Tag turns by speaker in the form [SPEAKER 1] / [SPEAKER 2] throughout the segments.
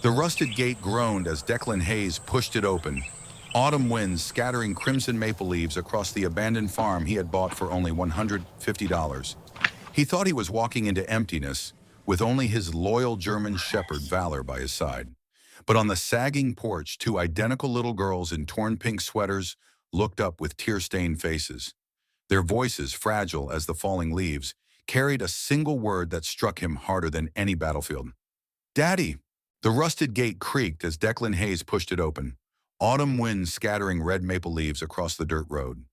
[SPEAKER 1] The rusted gate groaned as Declan Hayes pushed it open, autumn winds scattering crimson maple leaves across the abandoned farm he had bought for only $150. He thought he was walking into emptiness, with only his loyal German shepherd Valor by his side. But on the sagging porch, two identical little girls in torn pink sweaters looked up with tear-stained faces. Their voices, fragile as the falling leaves, carried a single word that struck him harder than any battlefield. Daddy! The rusted gate creaked as Declan Hayes pushed it open, autumn winds scattering red maple leaves across the dirt road.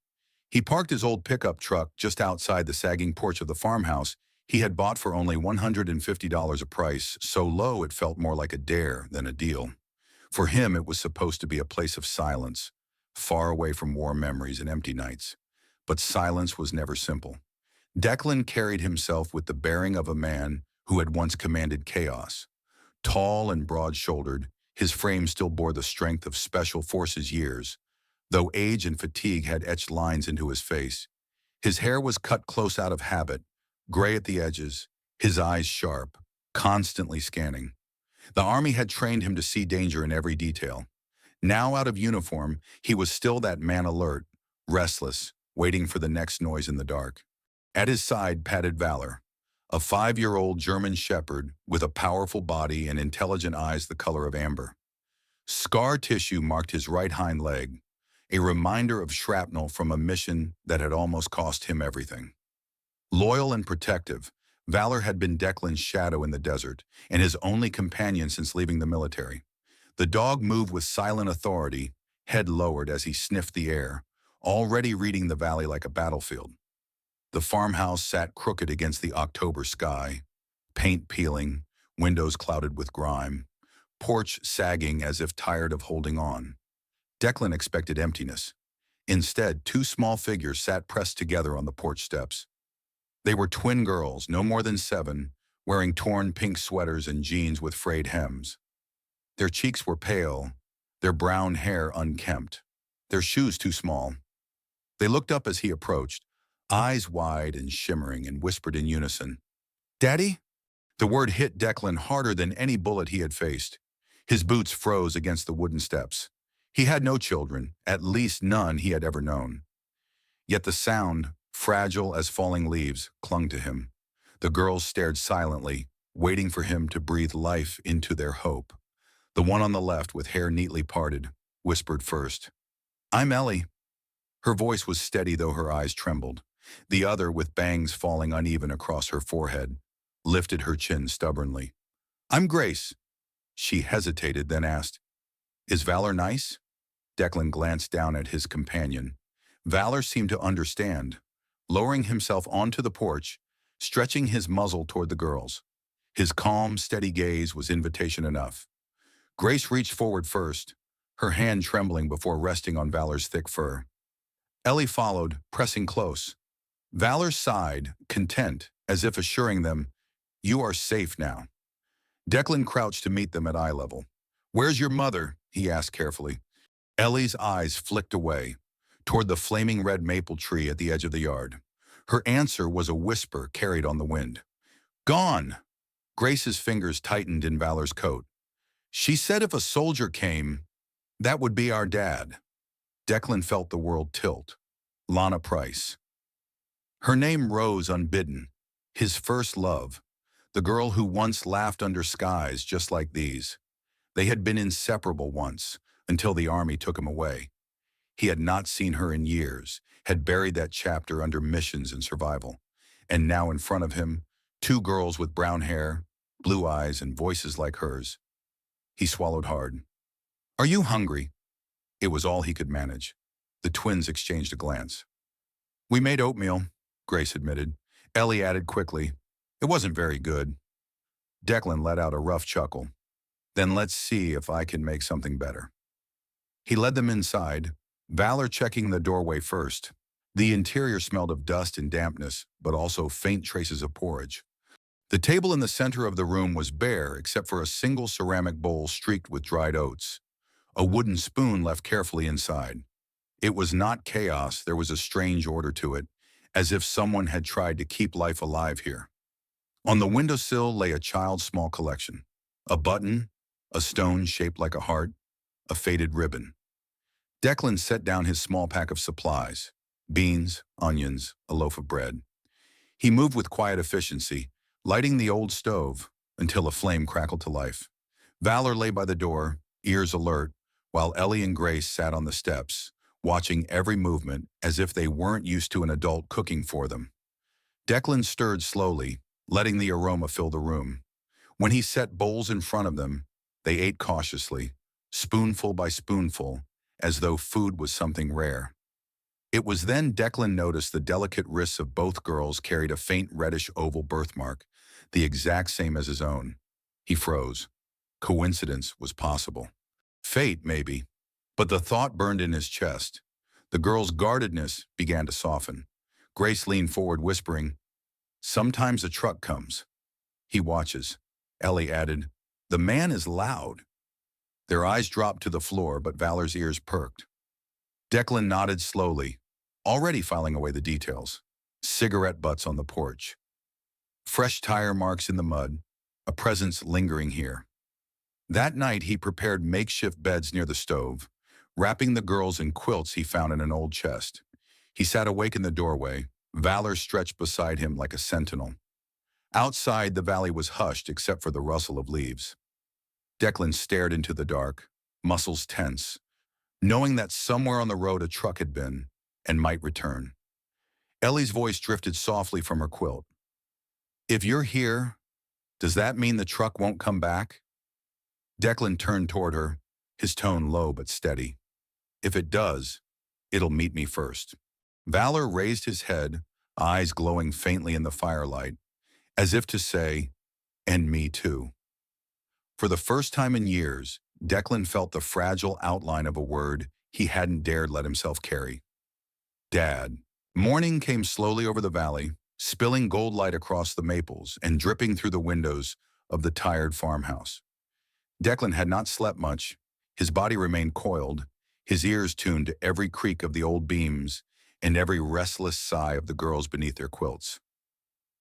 [SPEAKER 1] He parked his old pickup truck just outside the sagging porch of the farmhouse he had bought for only $150 a price, so low it felt more like a dare than a deal. For him, it was supposed to be a place of silence, far away from warm memories and empty nights. But silence was never simple. Declan carried himself with the bearing of a man who had once commanded chaos. Tall and broad-shouldered, his frame still bore the strength of Special Forces years, though age and fatigue had etched lines into his face. His hair was cut close out of habit, gray at the edges, his eyes sharp, constantly scanning. The army had trained him to see danger in every detail. Now out of uniform, he was still that man alert, restless, waiting for the next noise in the dark. At his side padded Valor, a 5-year-old German shepherd with a powerful body and intelligent eyes the color of amber. Scar tissue marked his right hind leg, a reminder of shrapnel from a mission that had almost cost him everything. Loyal and protective, Valor had been Declan's shadow in the desert and his only companion since leaving the military. The dog moved with silent authority, head lowered as he sniffed the air, already reading the valley like a battlefield. The farmhouse sat crooked against the October sky, paint peeling, windows clouded with grime, porch sagging as if tired of holding on. Declan expected emptiness. Instead, two small figures sat pressed together on the porch steps. They were twin girls, no more than 7, wearing torn pink sweaters and jeans with frayed hems. Their cheeks were pale, their brown hair unkempt, their shoes too small. They looked up as he approached, eyes wide and shimmering, and whispered in unison, "Daddy?" The word hit Declan harder than any bullet he had faced. His boots froze against the wooden steps. He had no children, at least none he had ever known. Yet the sound, fragile as falling leaves, clung to him. The girls stared silently, waiting for him to breathe life into their hope. The one on the left, with hair neatly parted, whispered first, "I'm Ellie." Her voice was steady though her eyes trembled. The other, with bangs falling uneven across her forehead, lifted her chin stubbornly. "I'm Grace." She hesitated, then asked, "Is Valor nice?" Declan glanced down at his companion. Valor seemed to understand, lowering himself onto the porch, stretching his muzzle toward the girls. His calm, steady gaze was invitation enough. Grace reached forward first, her hand trembling before resting on Valor's thick fur. Ellie followed, pressing close. Valor sighed, content, as if assuring them, "You are safe now." Declan crouched to meet them at eye level. "Where's your mother?" he asked carefully. Ellie's eyes flicked away, toward the flaming red maple tree at the edge of the yard. Her answer was a whisper carried on the wind. "Gone!" Grace's fingers tightened in Valor's coat. "She said if a soldier came, that would be our dad." Declan felt the world tilt. Lana Price. Her name rose unbidden. His first love. The girl who once laughed under skies just like these. They had been inseparable once, until the army took him away. He had not seen her in years, had buried that chapter under missions and survival. And now in front of him, two girls with brown hair, blue eyes, and voices like hers. He swallowed hard. "Are you hungry?" It was all he could manage. The twins exchanged a glance. "We made oatmeal," Grace admitted. Ellie added quickly, "It wasn't very good." Declan let out a rough chuckle. "Then let's see if I can make something better." He led them inside, Valor checking the doorway first. The interior smelled of dust and dampness, but also faint traces of porridge. The table in the center of the room was bare except for a single ceramic bowl streaked with dried oats. A wooden spoon left carefully inside. It was not chaos, there was a strange order to it, as if someone had tried to keep life alive here. On the windowsill lay a child's small collection. A button, a stone shaped like a heart, a faded ribbon. Declan set down his small pack of supplies, beans, onions, a loaf of bread. He moved with quiet efficiency, lighting the old stove until a flame crackled to life. Valor lay by the door, ears alert, while Ellie and Grace sat on the steps, watching every movement as if they weren't used to an adult cooking for them. Declan stirred slowly, letting the aroma fill the room. When he set bowls in front of them, they ate cautiously, spoonful by spoonful, as though food was something rare. It was then Declan noticed the delicate wrists of both girls carried a faint reddish oval birthmark, the exact same as his own. He froze. Coincidence was possible. Fate, maybe. But the thought burned in his chest. The girl's guardedness began to soften. Grace leaned forward, whispering, "Sometimes a truck comes." He watches. Ellie added, "The man is loud." Their eyes dropped to the floor, but Valor's ears perked. Declan nodded slowly, already filing away the details. Cigarette butts on the porch. Fresh tire marks in the mud, a presence lingering here. That night he prepared makeshift beds near the stove, wrapping the girls in quilts he found in an old chest. He sat awake in the doorway, Valor stretched beside him like a sentinel. Outside, the valley was hushed except for the rustle of leaves. Declan stared into the dark, muscles tense, knowing that somewhere on the road a truck had been and might return. Ellie's voice drifted softly from her quilt. "If you're here, does that mean the truck won't come back?" Declan turned toward her, his tone low but steady. "If it does, it'll meet me first." Valor raised his head, eyes glowing faintly in the firelight, as if to say, "And me too." For the first time in years, Declan felt the fragile outline of a word he hadn't dared let himself carry. Dad. Morning came slowly over the valley, spilling gold light across the maples and dripping through the windows of the tired farmhouse. Declan had not slept much. His body remained coiled, his ears tuned to every creak of the old beams and every restless sigh of the girls beneath their quilts.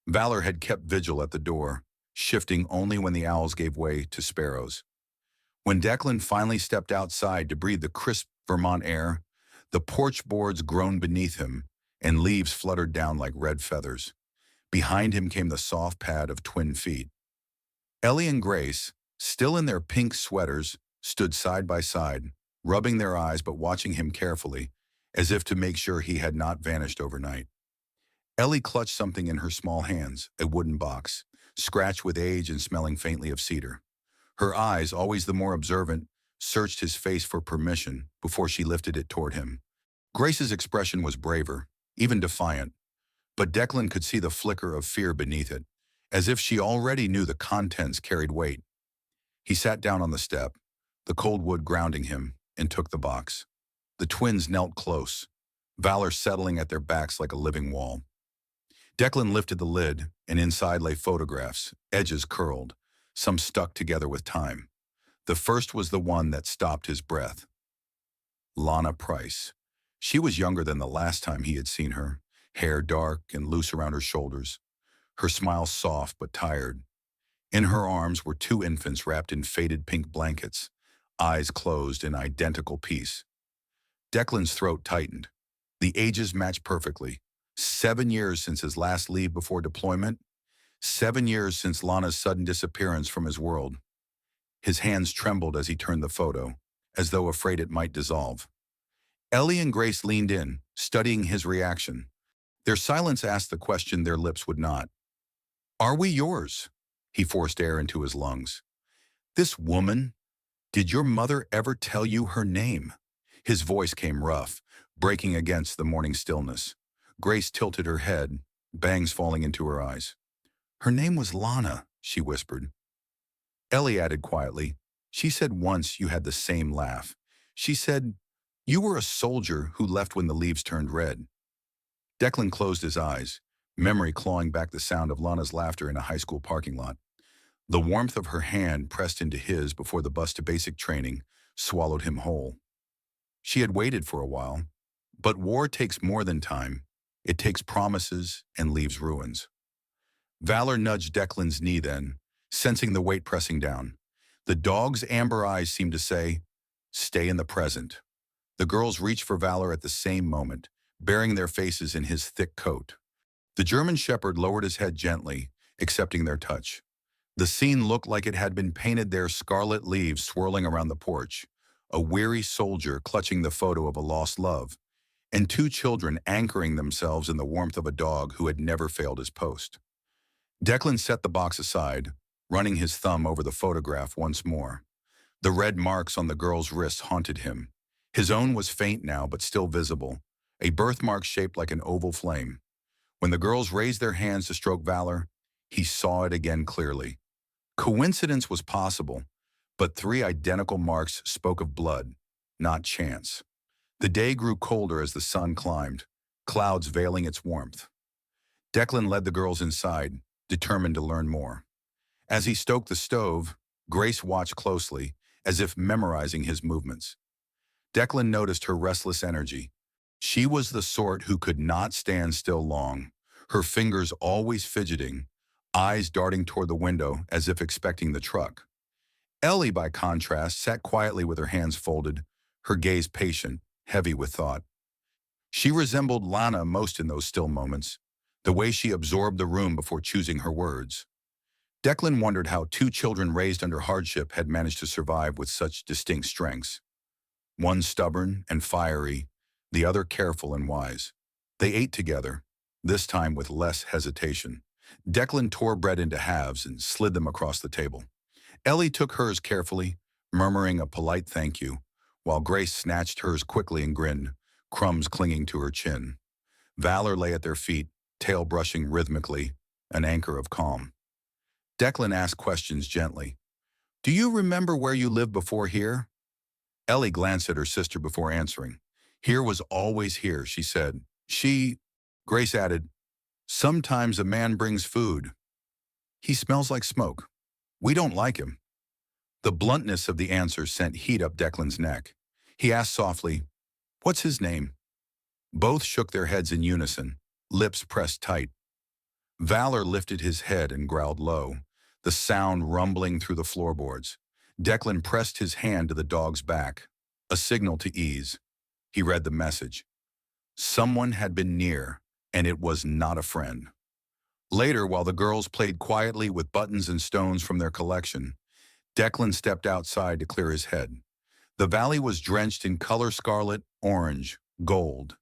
[SPEAKER 1] Valor had kept vigil at the door, shifting only when the owls gave way to sparrows. When Declan finally stepped outside to breathe the crisp Vermont air, the porch boards groaned beneath him and leaves fluttered down like red feathers. Behind him came the soft pad of twin feet. Ellie and Grace, still in their pink sweaters, stood side by side, rubbing their eyes but watching him carefully, as if to make sure he had not vanished overnight. Ellie clutched something in her small hands, a wooden box, scratched with age and smelling faintly of cedar. Her eyes, always the more observant, searched his face for permission before she lifted it toward him. Grace's expression was braver, even defiant, but Declan could see the flicker of fear beneath it, as if she already knew the contents carried weight. He sat down on the step, the cold wood grounding him, and took the box. The twins knelt close, Valor settling at their backs like a living wall. Declan lifted the lid, and inside lay photographs, edges curled, some stuck together with time. The first was the one that stopped his breath. Lana Price. She was younger than the last time he had seen her, hair dark and loose around her shoulders, her smile soft but tired. In her arms were two infants wrapped in faded pink blankets, eyes closed in identical peace. Declan's throat tightened. The ages matched perfectly. 7 years since his last leave before deployment, 7 years since Lana's sudden disappearance from his world. His hands trembled as he turned the photo, as though afraid it might dissolve. Ellie and Grace leaned in, studying his reaction. Their silence asked the question their lips would not. "Are we yours?" He forced air into his lungs. "This woman, did your mother ever tell you her name?" His voice came rough, breaking against the morning stillness. Grace tilted her head, bangs falling into her eyes. "Her name was Lana," she whispered. Ellie added quietly, "She said once you had the same laugh. She said you were a soldier who left when the leaves turned red." Declan closed his eyes, memory clawing back the sound of Lana's laughter in a high school parking lot. The warmth of her hand pressed into his before the bus to basic training swallowed him whole. She had waited for a while, but war takes more than time. It takes promises and leaves ruins. Valor nudged Declan's knee then, sensing the weight pressing down. The dog's amber eyes seemed to say, "Stay in the present." The girls reached for Valor at the same moment, burying their faces in his thick coat. The German shepherd lowered his head gently, accepting their touch. The scene looked like it had been painted there, scarlet leaves swirling around the porch, a weary soldier clutching the photo of a lost love, and two children anchoring themselves in the warmth of a dog who had never failed his post. Declan set the box aside, running his thumb over the photograph once more. The red marks on the girl's wrists haunted him. His own was faint now, but still visible, a birthmark shaped like an oval flame. When the girls raised their hands to stroke Valor, he saw it again clearly. Coincidence was possible, but three identical marks spoke of blood, not chance. The day grew colder as the sun climbed, clouds veiling its warmth. Declan led the girls inside, determined to learn more. As he stoked the stove, Grace watched closely, as if memorizing his movements. Declan noticed her restless energy. She was the sort who could not stand still long, her fingers always fidgeting, eyes darting toward the window as if expecting the truck. Ellie, by contrast, sat quietly with her hands folded, her gaze patient, heavy with thought. She resembled Lana most in those still moments, the way she absorbed the room before choosing her words. Declan wondered how two children raised under hardship had managed to survive with such distinct strengths. One stubborn and fiery, the other careful and wise. They ate together, this time with less hesitation. Declan tore bread into halves and slid them across the table. Ellie took hers carefully, murmuring a polite thank you, while Grace snatched hers quickly and grinned, crumbs clinging to her chin. Valor lay at their feet, tail brushing rhythmically, an anchor of calm. Declan asked questions gently. "Do you remember where you lived before here?" Ellie glanced at her sister before answering. "Here was always here," she said. Grace added, "Sometimes a man brings food. He smells like smoke. We don't like him." The bluntness of the answer sent heat up Declan's neck. He asked softly, "What's his name?" Both shook their heads in unison, lips pressed tight. Valor lifted his head and growled low, the sound rumbling through the floorboards. Declan pressed his hand to the dog's back, a signal to ease. He read the message. Someone had been near, and it was not a friend. Later, while the girls played quietly with buttons and stones from their collection, Declan stepped outside to clear his head. The valley was drenched in color scarlet, orange, gold.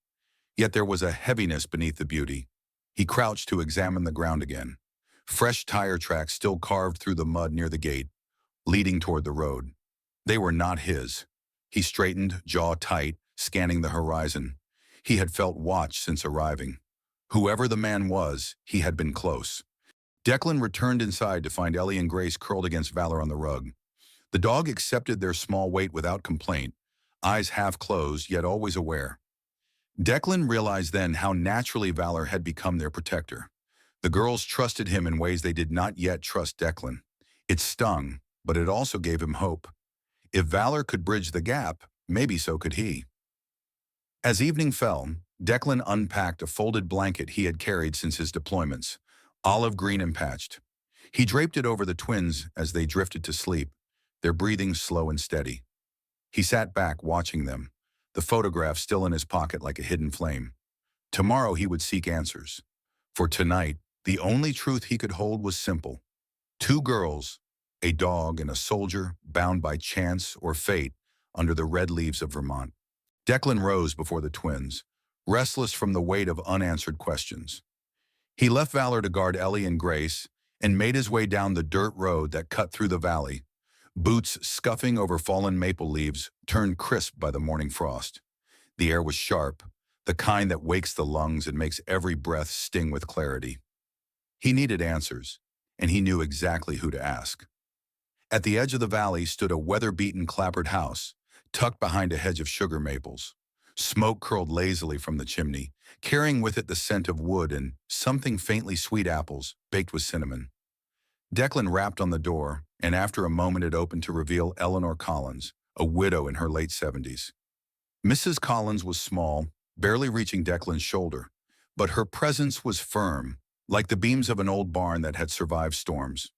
[SPEAKER 1] Yet there was a heaviness beneath the beauty. He crouched to examine the ground again. Fresh tire tracks still carved through the mud near the gate, leading toward the road. They were not his. He straightened, jaw tight, scanning the horizon. He had felt watched since arriving. Whoever the man was, he had been close. Declan returned inside to find Ellie and Grace curled against Valor on the rug. The dog accepted their small weight without complaint, eyes half closed, yet always aware. Declan realized then how naturally Valor had become their protector. The girls trusted him in ways they did not yet trust Declan. It stung, but it also gave him hope. If Valor could bridge the gap, maybe so could he. As evening fell, Declan unpacked a folded blanket he had carried since his deployments, olive green and patched. He draped it over the twins as they drifted to sleep, their breathing slow and steady. He sat back watching them, the photograph still in his pocket like a hidden flame. Tomorrow he would seek answers. For tonight, the only truth he could hold was simple. Two girls, a dog and a soldier bound by chance or fate under the red leaves of Vermont. Declan rose before the twins, restless from the weight of unanswered questions. He left Valor to guard Ellie and Grace and made his way down the dirt road that cut through the valley, boots scuffing over fallen maple leaves turned crisp by the morning frost. The air was sharp, the kind that wakes the lungs and makes every breath sting with clarity. He needed answers, and he knew exactly who to ask. At the edge of the valley stood a weather-beaten clapboard house, tucked behind a hedge of sugar maples. Smoke curled lazily from the chimney, carrying with it the scent of wood and something faintly sweet apples, baked with cinnamon. Declan rapped on the door, and after a moment it opened to reveal Eleanor Collins, a widow in her late 70s. Mrs. Collins was small, barely reaching Declan's shoulder, but her presence was firm, like the beams of an old barn that had survived storms.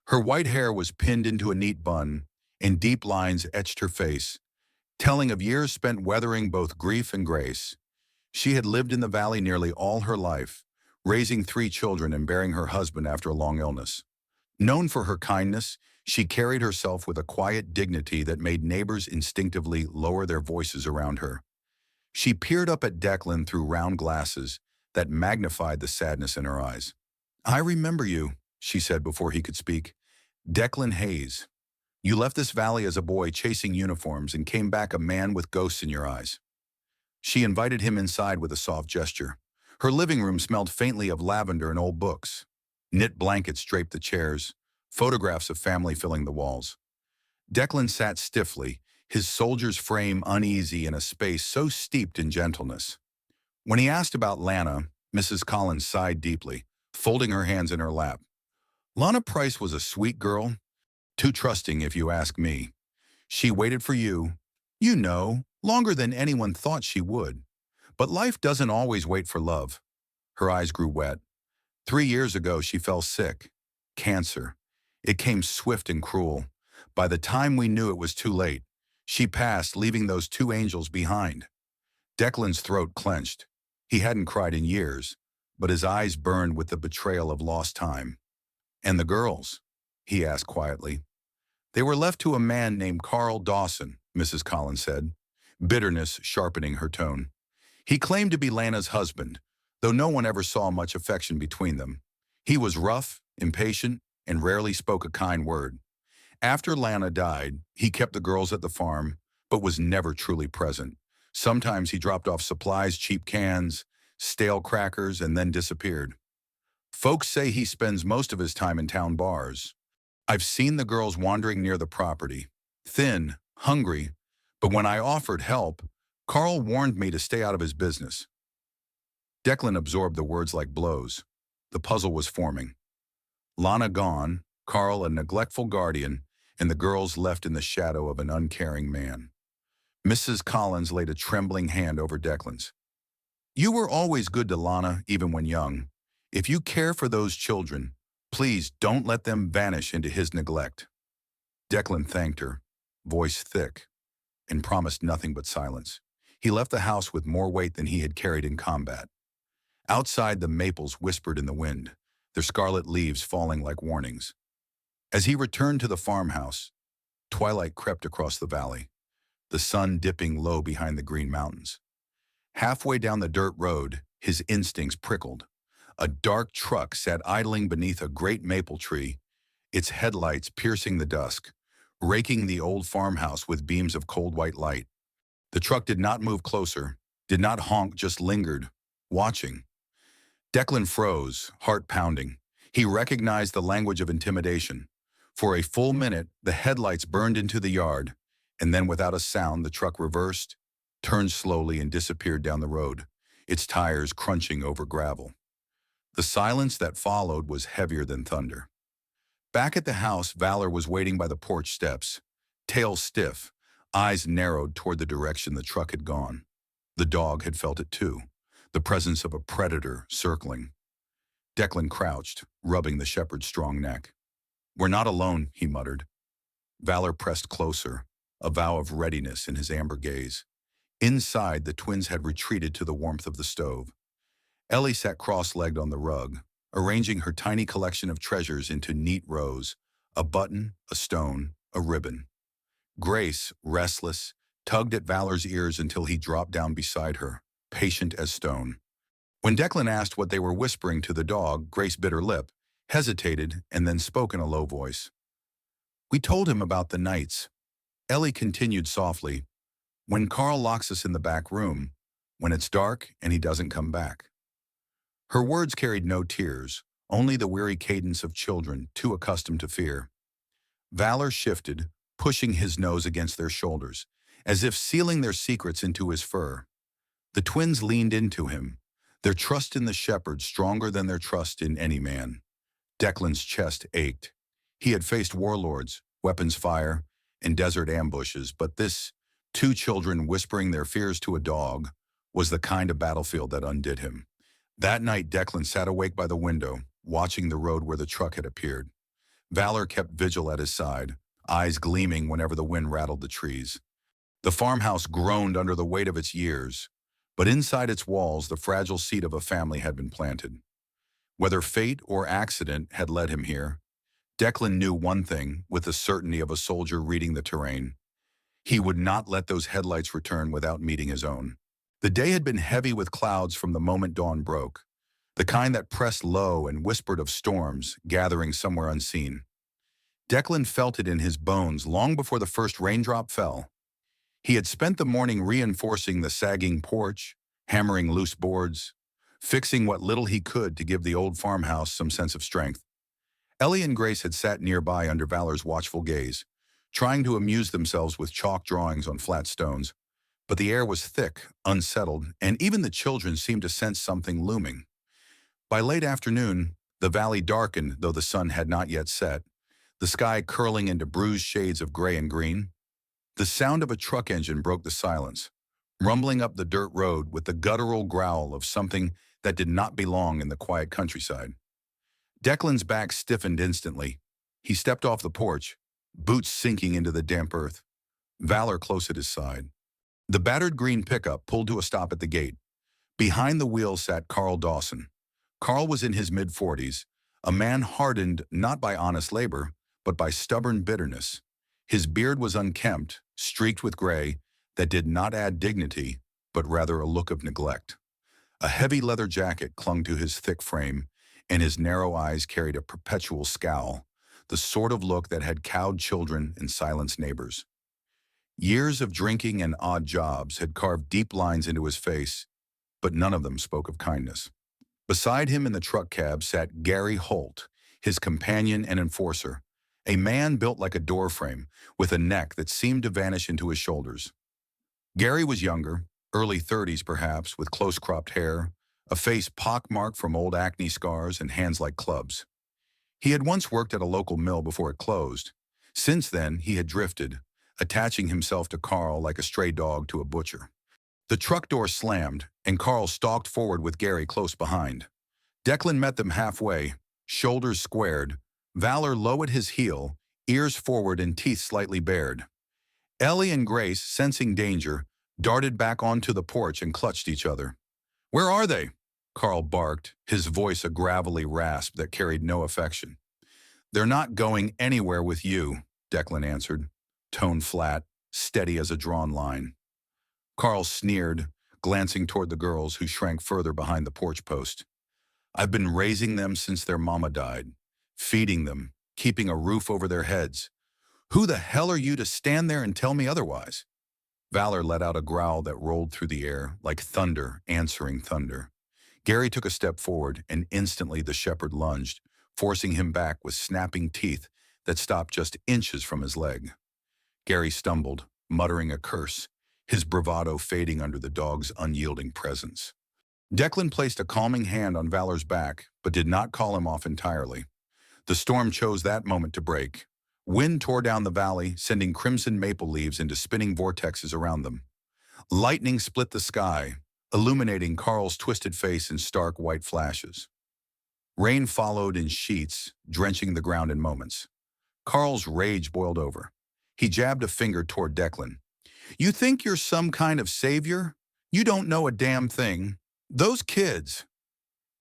[SPEAKER 1] Her white hair was pinned into a neat bun, and deep lines etched her face, telling of years spent weathering both grief and grace. She had lived in the valley nearly all her life, raising 3 children and bearing her husband after a long illness. Known for her kindness, she carried herself with a quiet dignity that made neighbors instinctively lower their voices around her. She peered up at Declan through round glasses that magnified the sadness in her eyes. "I remember you," she said before he could speak. "Declan Hayes. You left this valley as a boy chasing uniforms and came back a man with ghosts in your eyes." She invited him inside with a soft gesture. Her living room smelled faintly of lavender and old books. Knit blankets draped the chairs, photographs of family filling the walls. Declan sat stiffly, his soldier's frame uneasy in a space so steeped in gentleness. When he asked about Lana, Mrs. Collins sighed deeply, folding her hands in her lap. "Lana Price was a sweet girl, too trusting if you ask me. She waited for you, longer than anyone thought she would. But life doesn't always wait for love." Her eyes grew wet. 3 years ago, she fell sick. Cancer. It came swift and cruel. By the time we knew it was too late, she passed, leaving those 2 angels behind. Declan's throat clenched. He hadn't cried in years, but his eyes burned with the betrayal of lost time. "And the girls?" he asked quietly. "They were left to a man named Carl Dawson," Mrs. Collins said, bitterness sharpening her tone. "He claimed to be Lana's husband, though no one ever saw much affection between them. He was rough, impatient, and rarely spoke a kind word. After Lana died, he kept the girls at the farm, but was never truly present. Sometimes he dropped off supplies, cheap cans, stale crackers, and then disappeared. Folks say he spends most of his time in town bars. I've seen the girls wandering near the property, thin, hungry, but when I offered help, Carl warned me to stay out of his business." Declan absorbed the words like blows. The puzzle was forming. Lana gone, Carl a neglectful guardian, and the girls left in the shadow of an uncaring man. Mrs. Collins laid a trembling hand over Declan's. "You were always good to Lana, even when young. If you care for those children, please don't let them vanish into his neglect." Declan thanked her, voice thick, and promised nothing but silence. He left the house with more weight than he had carried in combat. Outside, the maples whispered in the wind, their scarlet leaves falling like warnings. As he returned to the farmhouse, twilight crept across the valley, the sun dipping low behind the green mountains. Halfway down the dirt road, his instincts prickled. A dark truck sat idling beneath a great maple tree, its headlights piercing the dusk, raking the old farmhouse with beams of cold white light. The truck did not move closer, did not honk, just lingered, watching. Declan froze, heart pounding. He recognized the language of intimidation. For a full minute, the headlights burned into the yard, and then without a sound, the truck reversed, turned slowly, and disappeared down the road, its tires crunching over gravel. The silence that followed was heavier than thunder. Back at the house, Valor was waiting by the porch steps, tail stiff, eyes narrowed toward the direction the truck had gone. The dog had felt it too, the presence of a predator circling. Declan crouched, rubbing the shepherd's strong neck. "We're not alone," he muttered. Valor pressed closer, a vow of readiness in his amber gaze. Inside, the twins had retreated to the warmth of the stove. Ellie sat cross-legged on the rug, arranging her tiny collection of treasures into neat rows, a button, a stone, a ribbon. Grace, restless, tugged at Valor's ears until he dropped down beside her, patient as stone. When Declan asked what they were whispering to the dog, Grace bit her lip, hesitated, and then spoke in a low voice. "We told him about the nights." Ellie continued softly, "When Carl locks us in the back room, when it's dark and he doesn't come back." Her words carried no tears, only the weary cadence of children too accustomed to fear. Valor shifted, pushing his nose against their shoulders, as if sealing their secrets into his fur. The twins leaned into him, their trust in the shepherd stronger than their trust in any man. Declan's chest ached. He had faced warlords, weapons fire, and desert ambushes, but this, 2 children whispering their fears to a dog, was the kind of battlefield that undid him. That night, Declan sat awake by the window, watching the road where the truck had appeared. Valor kept vigil at his side, eyes gleaming whenever the wind rattled the trees. The farmhouse groaned under the weight of its years, but inside its walls the fragile seed of a family had been planted. Whether fate or accident had led him here, Declan knew one thing with the certainty of a soldier reading the terrain. He would not let those headlights return without meeting his own. The day had been heavy with clouds from the moment dawn broke, the kind that pressed low and whispered of storms gathering somewhere unseen. Declan felt it in his bones long before the first raindrop fell. He had spent the morning reinforcing the sagging porch, hammering loose boards, fixing what little he could to give the old farmhouse some sense of strength. Ellie and Grace had sat nearby under Valor's watchful gaze, trying to amuse themselves with chalk drawings on flat stones. But the air was thick, unsettled, and even the children seemed to sense something looming. By late afternoon, the valley darkened, though the sun had not yet set, the sky curling into bruised shades of gray and green. The sound of a truck engine broke the silence, rumbling up the dirt road with the guttural growl of something that did not belong in the quiet countryside. Declan's back stiffened instantly. He stepped off the porch, boots sinking into the damp earth, Valor close at his side. The battered green pickup pulled to a stop at the gate. Behind the wheel sat Carl Dawson. Carl was in his mid-40s, a man hardened not by honest labor, but by stubborn bitterness. His beard was unkempt, streaked with gray, that did not add dignity, but rather a look of neglect. A heavy leather jacket clung to his thick frame, and his narrow eyes carried a perpetual scowl, the sort of look that had cowed children and silenced neighbors. Years of drinking and odd jobs had carved deep lines into his face, but none of them spoke of kindness. Beside him in the truck cab sat Gary Holt, his companion and enforcer, a man built like a doorframe, with a neck that seemed to vanish into his shoulders. Gary was younger, early 30s perhaps, with close-cropped hair, a face pockmarked from old acne scars and hands like clubs. He had once worked at a local mill before it closed. Since then, he had drifted, attaching himself to Carl like a stray dog to a butcher. The truck door slammed, and Carl stalked forward with Gary close behind. Declan met them halfway, shoulders squared, Valor low at his heel, ears forward and teeth slightly bared. Ellie and Grace, sensing danger, darted back onto the porch and clutched each other. "Where are they?" Carl barked, his voice a gravelly rasp that carried no affection. "They're not going anywhere with you," Declan answered, tone flat, steady as a drawn line. Carl sneered, glancing toward the girls who shrank further behind the porch post. "I've been raising them since their mama died, feeding them, keeping a roof over their heads. Who the hell are you to stand there and tell me otherwise?" Valor let out a growl that rolled through the air, like thunder answering thunder. Gary took a step forward, and instantly the shepherd lunged, forcing him back with snapping teeth that stopped just inches from his leg. Gary stumbled, muttering a curse, his bravado fading under the dog's unyielding presence. Declan placed a calming hand on Valor's back, but did not call him off entirely. The storm chose that moment to break. Wind tore down the valley, sending crimson maple leaves into spinning vortexes around them. Lightning split the sky, illuminating Carl's twisted face in stark white flashes. Rain followed in sheets, drenching the ground in moments. Carl's rage boiled over. He jabbed a finger toward Declan. "You think you're some kind of savior? You don't know a damn thing. Those kids—"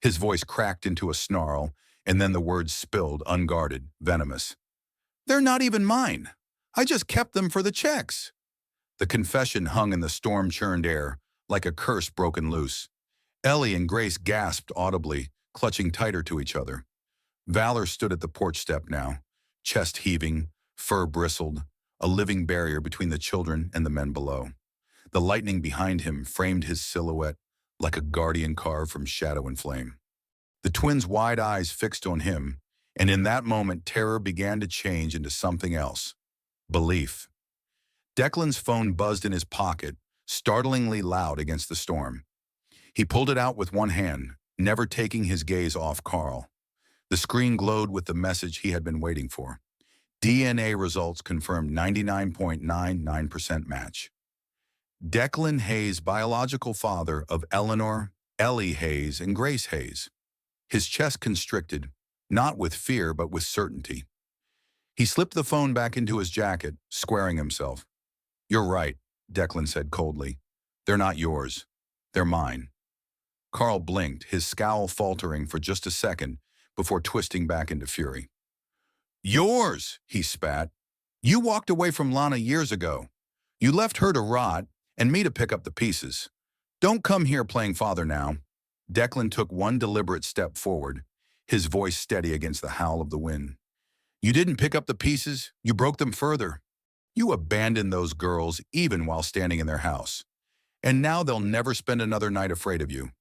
[SPEAKER 1] His voice cracked into a snarl, and then the words spilled, unguarded, venomous. "They're not even mine. I just kept them for the checks." The confession hung in the storm-churned air, like a curse broken loose. Ellie and Grace gasped audibly, clutching tighter to each other. Valor stood at the porch step now, chest heaving, fur bristled, a living barrier between the children and the men below. The lightning behind him framed his silhouette like a guardian carved from shadow and flame. The twins' wide eyes fixed on him, and in that moment terror began to change into something else. Belief. Declan's phone buzzed in his pocket, startlingly loud against the storm. He pulled it out with one hand, never taking his gaze off Carl. The screen glowed with the message he had been waiting for. DNA results confirmed 99.99% match. Declan Hayes, biological father of Eleanor, Ellie Hayes, and Grace Hayes. His chest constricted, not with fear but with certainty. He slipped the phone back into his jacket, squaring himself. "You're right," Declan said coldly. "They're not yours. They're mine." Carl blinked, his scowl faltering for just a second before twisting back into fury. "Yours," he spat. "You walked away from Lana years ago. You left her to rot and me to pick up the pieces. Don't come here playing father now." Declan took one deliberate step forward, his voice steady against the howl of the wind. "You didn't pick up the pieces, you broke them further. You abandoned those girls even while standing in their house. And now they'll never spend another night afraid of you."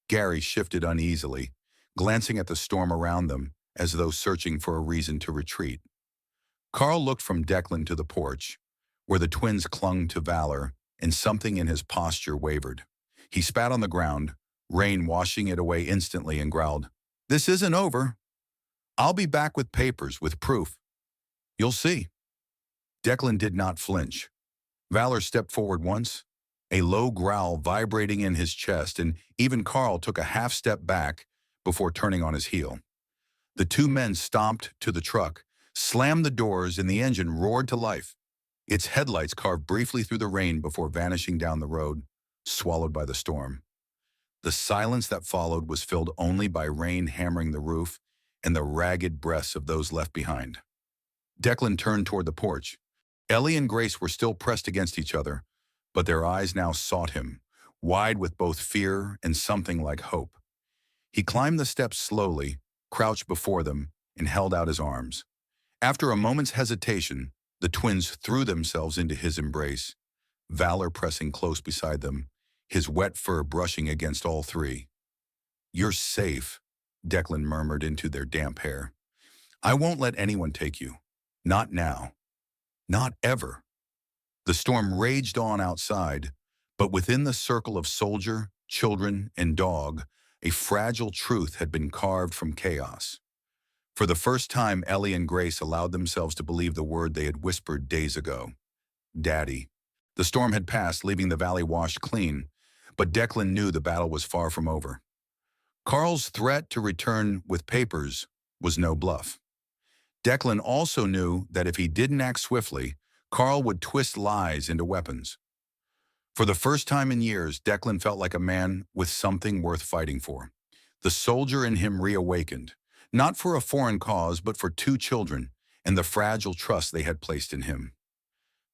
[SPEAKER 1] Gary shifted uneasily, glancing at the storm around them as though searching for a reason to retreat. Carl looked from Declan to the porch, where the twins clung to Valor, and something in his posture wavered. He spat on the ground, rain washing it away instantly, and growled, "This isn't over. I'll be back with papers, with proof. You'll see." Declan did not flinch. Valor stepped forward once, a low growl vibrating in his chest, and even Carl took a half step back before turning on his heel. The two men stomped to the truck, slammed the doors, and the engine roared to life. Its headlights carved briefly through the rain before vanishing down the road, swallowed by the storm. The silence that followed was filled only by rain hammering the roof and the ragged breaths of those left behind. Declan turned toward the porch. Ellie and Grace were still pressed against each other, but their eyes now sought him, wide with both fear and something like hope. He climbed the steps slowly, crouched before them, and held out his arms. After a moment's hesitation, the twins threw themselves into his embrace, Valor pressing close beside them, his wet fur brushing against all three. "You're safe," Declan murmured into their damp hair. "I won't let anyone take you. Not now. Not ever." The storm raged on outside, but within the circle of soldier, children, and dog, a fragile truth had been carved from chaos. For the first time, Ellie and Grace allowed themselves to believe the word they had whispered days ago. Daddy. The storm had passed, leaving the valley washed clean, but Declan knew the battle was far from over. Carl's threat to return with papers was no bluff. Declan also knew that if he didn't act swiftly, Carl would twist lies into weapons. For the first time in years, Declan felt like a man with something worth fighting for. The soldier in him reawakened, not for a foreign cause, but for two children and the fragile trust they had placed in him.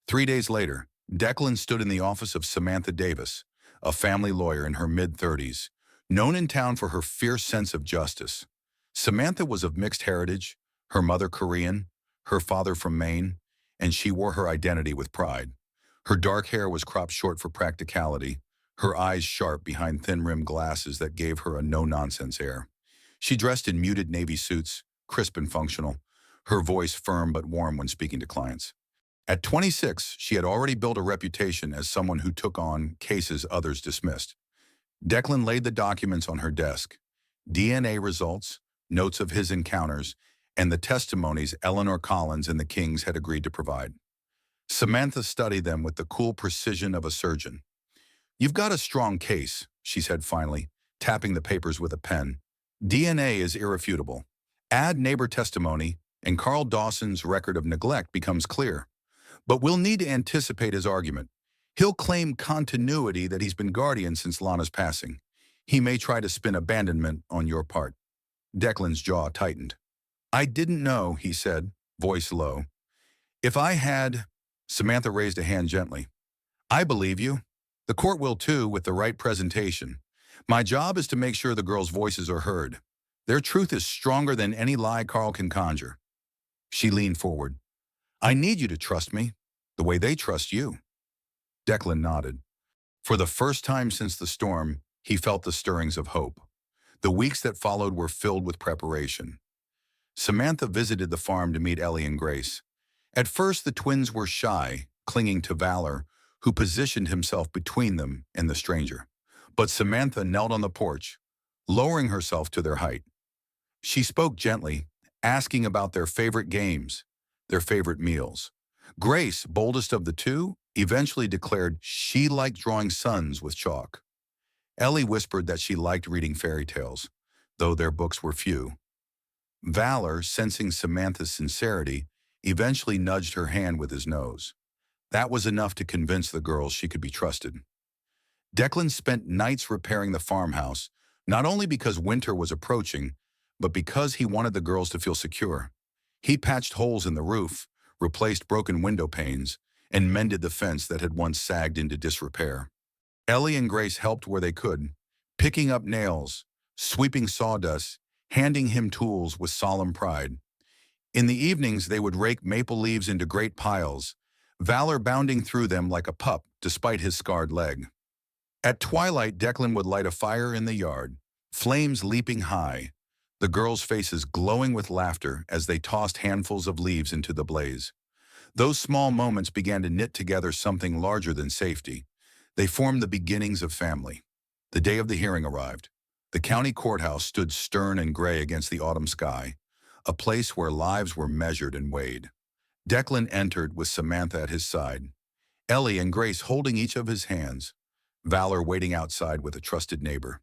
[SPEAKER 1] 3 days later, Declan stood in the office of Samantha Davis, a family lawyer in her mid-30s, known in town for her fierce sense of justice. Samantha was of mixed heritage, her mother Korean, her father from Maine, and she wore her identity with pride. Her dark hair was cropped short for practicality, her eyes sharp behind thin-rimmed glasses that gave her a no-nonsense air. She dressed in muted navy suits, crisp and functional, her voice firm but warm when speaking to clients. At 26, she had already built a reputation as someone who took on cases others dismissed. Declan laid the documents on her desk, DNA results, notes of his encounters, and the testimonies Eleanor Collins and the Kings had agreed to provide. Samantha studied them with the cool precision of a surgeon. "You've got a strong case," she said finally, tapping the papers with a pen. "DNA is irrefutable. Add neighbor testimony, and Carl Dawson's record of neglect becomes clear. But we'll need to anticipate his argument. He'll claim continuity, that he's been guardian since Lana's passing. He may try to spin abandonment on your part." Declan's jaw tightened. "I didn't know," he said, voice low. "If I had—" Samantha raised a hand gently. "I believe you. The court will too, with the right presentation. My job is to make sure the girls' voices are heard. Their truth is stronger than any lie Carl can conjure." She leaned forward. "I need you to trust me, the way they trust you." Declan nodded. For the first time since the storm, he felt the stirrings of hope. The weeks that followed were filled with preparation. Samantha visited the farm to meet Ellie and Grace. At first, the twins were shy, clinging to Valor, who positioned himself between them and the stranger. But Samantha knelt on the porch, lowering herself to their height. She spoke gently, asking about their favorite games, their favorite meals. Grace, boldest of the two, eventually declared she liked drawing suns with chalk. Ellie whispered that she liked reading fairy tales, though their books were few. Valor, sensing Samantha's sincerity, eventually nudged her hand with his nose. That was enough to convince the girls she could be trusted. Declan spent nights repairing the farmhouse, not only because winter was approaching, but because he wanted the girls to feel secure. He patched holes in the roof, replaced broken window panes, and mended the fence that had once sagged into disrepair. Ellie and Grace helped where they could, picking up nails, sweeping sawdust, handing him tools with solemn pride. In the evenings, they would rake maple leaves into great piles, Valor bounding through them like a pup despite his scarred leg. At twilight, Declan would light a fire in the yard, flames leaping high, the girls' faces glowing with laughter as they tossed handfuls of leaves into the blaze. Those small moments began to knit together something larger than safety. They formed the beginnings of family. The day of the hearing arrived. The county courthouse stood stern and gray against the autumn sky, a place where lives were measured and weighed. Declan entered with Samantha at his side, Ellie and Grace holding each of his hands, Valor waiting outside with a trusted neighbor.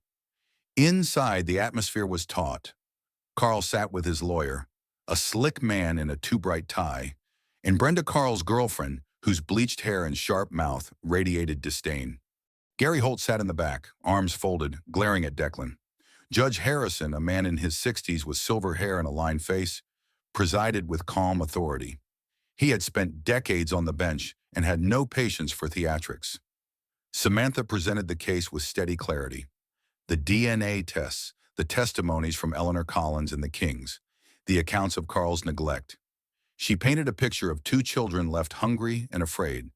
[SPEAKER 1] Inside, the atmosphere was taut. Carl sat with his lawyer, a slick man in a too-bright tie, and Brenda Carl's girlfriend, whose bleached hair and sharp mouth radiated disdain. Gary Holt sat in the back, arms folded, glaring at Declan. Judge Harrison, a man in his 60s with silver hair and a lined face, presided with calm authority. He had spent decades on the bench and had no patience for theatrics. Samantha presented the case with steady clarity. The DNA tests, the testimonies from Eleanor Collins and the Kings, the accounts of Carl's neglect. She painted a picture of two children left hungry and afraid,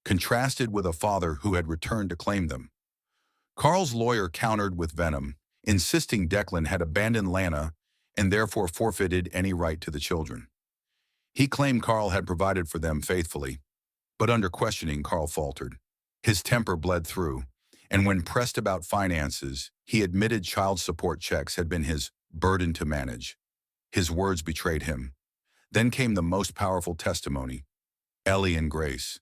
[SPEAKER 1] contrasted with a father who had returned to claim them. Carl's lawyer countered with venom, insisting Declan had abandoned Lana and therefore forfeited any right to the children. He claimed Carl had provided for them faithfully, but under questioning, Carl faltered. His temper bled through, and when pressed about finances, he admitted child support checks had been his burden to manage. His words betrayed him. Then came the most powerful testimony, Ellie and Grace.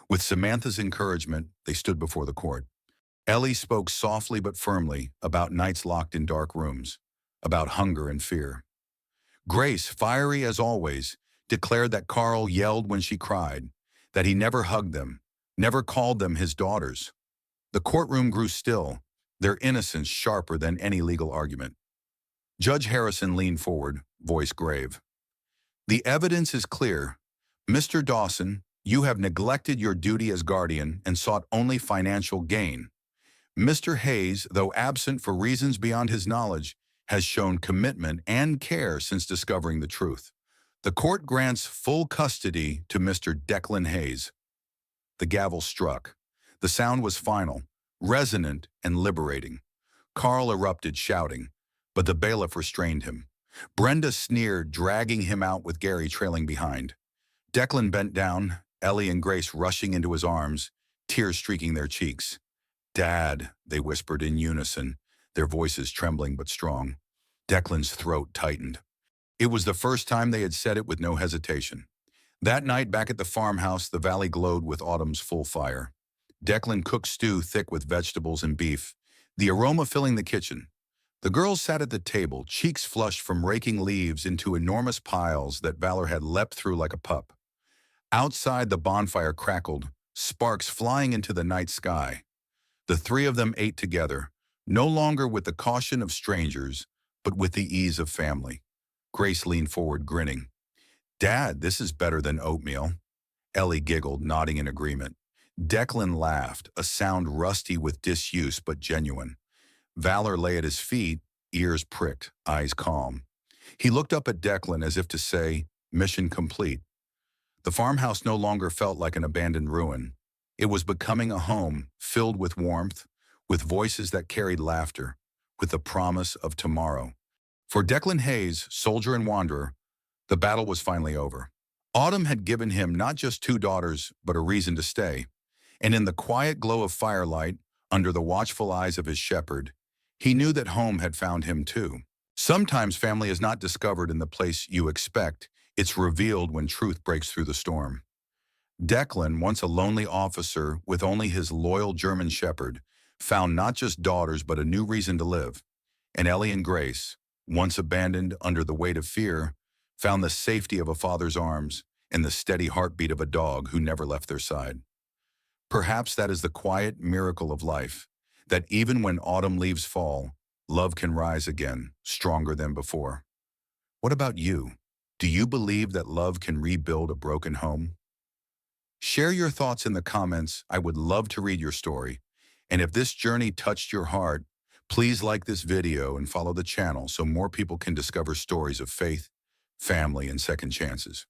[SPEAKER 1] With Samantha's encouragement, they stood before the court. Ellie spoke softly but firmly about nights locked in dark rooms, about hunger and fear. Grace, fiery as always, declared that Carl yelled when she cried, that he never hugged them, never called them his daughters. The courtroom grew still, their innocence sharper than any legal argument. Judge Harrison leaned forward, voice grave. The evidence is clear. Mr. Dawson, you have neglected your duty as guardian and sought only financial gain. Mr. Hayes, though absent for reasons beyond his knowledge, has shown commitment and care since discovering the truth. The court grants full custody to Mr. Declan Hayes. The gavel struck. The sound was final, resonant, and liberating. Carl erupted, shouting, but the bailiff restrained him. Brenda sneered, dragging him out with Gary trailing behind. Declan bent down, Ellie and Grace rushing into his arms, tears streaking their cheeks. "Dad," they whispered in unison, their voices trembling but strong. Declan's throat tightened. It was the first time they had said it with no hesitation. That night back at the farmhouse, the valley glowed with autumn's full fire. Declan cooked stew thick with vegetables and beef, the aroma filling the kitchen. The girls sat at the table, cheeks flushed from raking leaves into enormous piles that Valor had leapt through like a pup. Outside, the bonfire crackled, sparks flying into the night sky. The three of them ate together, no longer with the caution of strangers, but with the ease of family. Grace leaned forward, grinning. "Dad, this is better than oatmeal." Ellie giggled, nodding in agreement. Declan laughed, a sound rusty with disuse but genuine. Valor lay at his feet, ears pricked, eyes calm. He looked up at Declan as if to say, mission complete. The farmhouse no longer felt like an abandoned ruin. It was becoming a home filled with warmth, with voices that carried laughter, with the promise of tomorrow. For Declan Hayes, soldier and wanderer, the battle was finally over. Autumn had given him not just two daughters, but a reason to stay. And in the quiet glow of firelight, under the watchful eyes of his shepherd, he knew that home had found him too. Sometimes family is not discovered in the place you expect. It's revealed when truth breaks through the storm. Declan, once a lonely officer with only his loyal German shepherd, found not just daughters but a new reason to live. And Ellie and Grace, once abandoned under the weight of fear, found the safety of a father's arms and the steady heartbeat of a dog who never left their side. Perhaps that is the quiet miracle of life, that even when autumn leaves fall, love can rise again, stronger than before. What about you? Do you believe that love can rebuild a broken home? Share your thoughts in the comments. I would love to read your story. And if this journey touched your heart, please like this video and follow the channel so more people can discover stories of faith, family, and second chances.